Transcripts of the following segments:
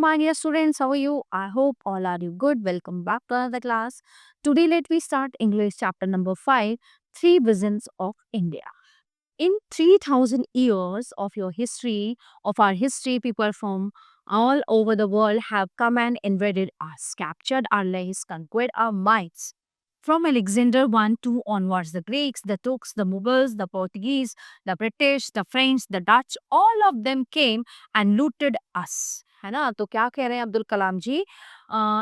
my dear students. How are you? I hope all are you good. Welcome back to another class. Today, let me start English chapter number 5, Three Visions of India. In 3000 years of your history, of our history, people from all over the world have come and invaded us, captured our lands, conquered our minds. From Alexander I to onwards, the Greeks, the Turks, the Mughals, the Portuguese, the British, the French, the Dutch, all of them came and looted us. है ना? तो क्या कह रहे हैं अब्दुल कलाम जी?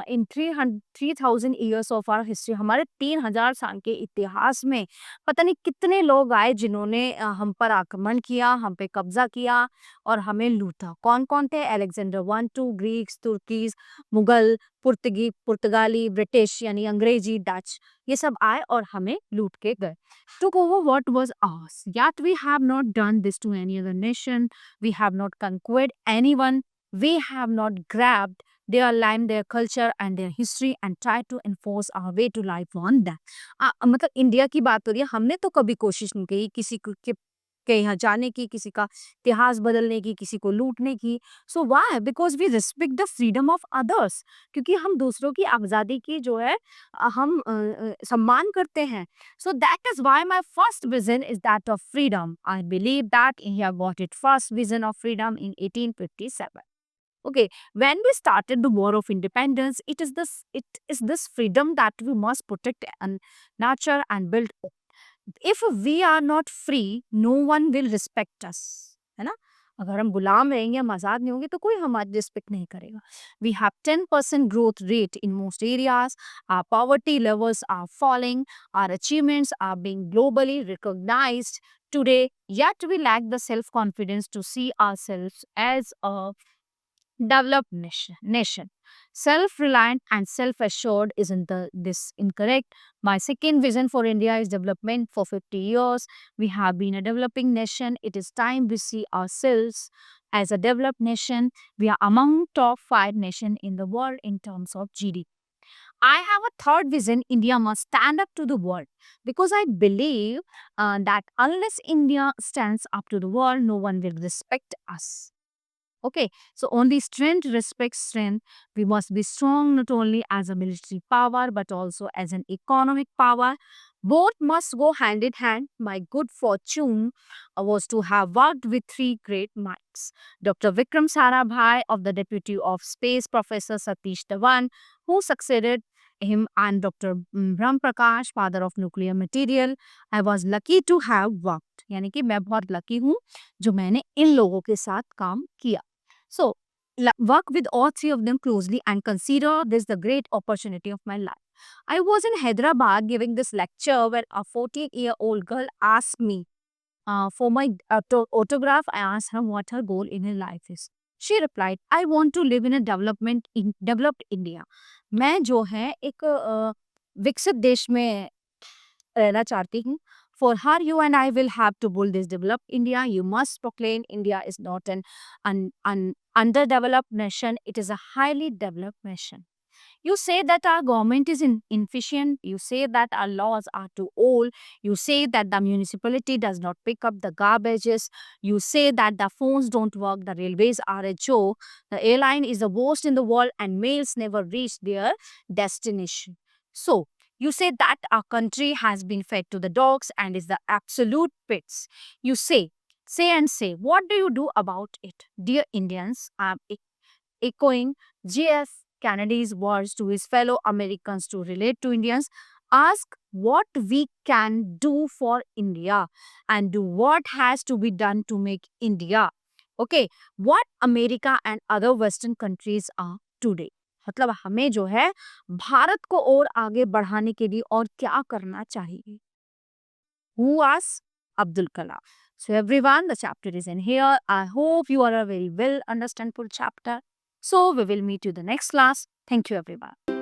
इन 3000 years of our history, हमारे 3000 साल के इतिहास में पता नहीं कितने लोग आए जिन्होंने हम पर आक्रमण किया, हम पे कब्जा किया और हमें लूटा। कौन कौन थे? Alexander one two, Greeks, Turks, Mughal, पुर्तगाली, ब्रिटिश यानी अंग्रेजी, डच, ये सब आए और हमें लूट के गए। took over what was ours. Yet we have not done this to any other nation. We have not conquered anyone. We have not grabbed their land, their culture and their history and tried to enforce our way to life on that. मतलब India की बात हो रही है, हमने तो कभी कोशिश नहीं की किसी के यहाँ जाने की, किसी का इतिहास बदलने की, किसी को लूटने की। So why? Because we respect the freedom of others, क्योंकि हम दूसरों की आज़ादी की जो है हम सम्मान करते हैं। So that is why my first vision is that of freedom. I believe that India got it first vision of freedom in 1857. Okay, when we started the war of independence, it is this freedom that we must protect and nurture and build. If we are not free, no one will respect us, है ना? अगर हम गुलाम रहेंगे, हम आज़ाद नहीं होंगे तो कोई हमारी रिस्पेक्ट नहीं करेगा। We have 10% growth rate in most areas. Our poverty levels are falling. Our achievements are being globally recognized today. Yet we lack the self-confidence to see ourselves as a developed nation. Self-reliant and self-assured isn't this incorrect? My second vision for India is development. For 50 years, we have been a developing nation. It is time we see ourselves as a developed nation. We are among top 5 nations in the world in terms of GDP. I have a third vision. India must stand up to the world because I believe that unless India stands up to the world, no one will respect us. Okay, so only strength respects strength. We must be strong not only as a military power but also as an economic power. Both must go hand in hand. My good fortune was to have worked with three great minds. Dr. Vikram Sarabhai of the Deputy of Space, Professor Satish Dhawan, who succeeded him, and Dr. Brahm Prakash, father of nuclear material. I was lucky to have worked. यानी कि मैं बहुत lucky हूँ जो मैंने इन लोगों के साथ काम किया. So, work with all three of them closely and consider this the great opportunity of my life. I was in Hyderabad giving this lecture where a 14-year-old girl asked me for my autograph. I asked her what her goal in her life is. She replied, I want to live in a developed India. मैं जो है एक विकसित देश में रहना चाहती हूँ. For her, you and I will have to build this developed India. You must proclaim India is not an underdeveloped nation. It is a highly developed nation. You say that our government is inefficient. You say that our laws are too old. You say that the municipality does not pick up the garbages. You say that the phones don't work. The railways are a joke. The airline is the worst in the world and mails never reach their destination. So, you say that our country has been fed to the dogs and is the absolute pits. You say, what do you do about it? Dear Indians, I'm echoing J.F. Kennedy's words to his fellow Americans to relate to Indians. Ask what we can do for India and do what has to be done to make India. Okay, what America and other Western countries are today. मतलब हमें जो है भारत को और आगे बढ़ाने के लिए और क्या करना चाहिए. Who asked? Abdul Kalam. So everyone, the chapter is in here. I hope you are a very well understandable chapter. So we will meet you the next class. Thank you everyone.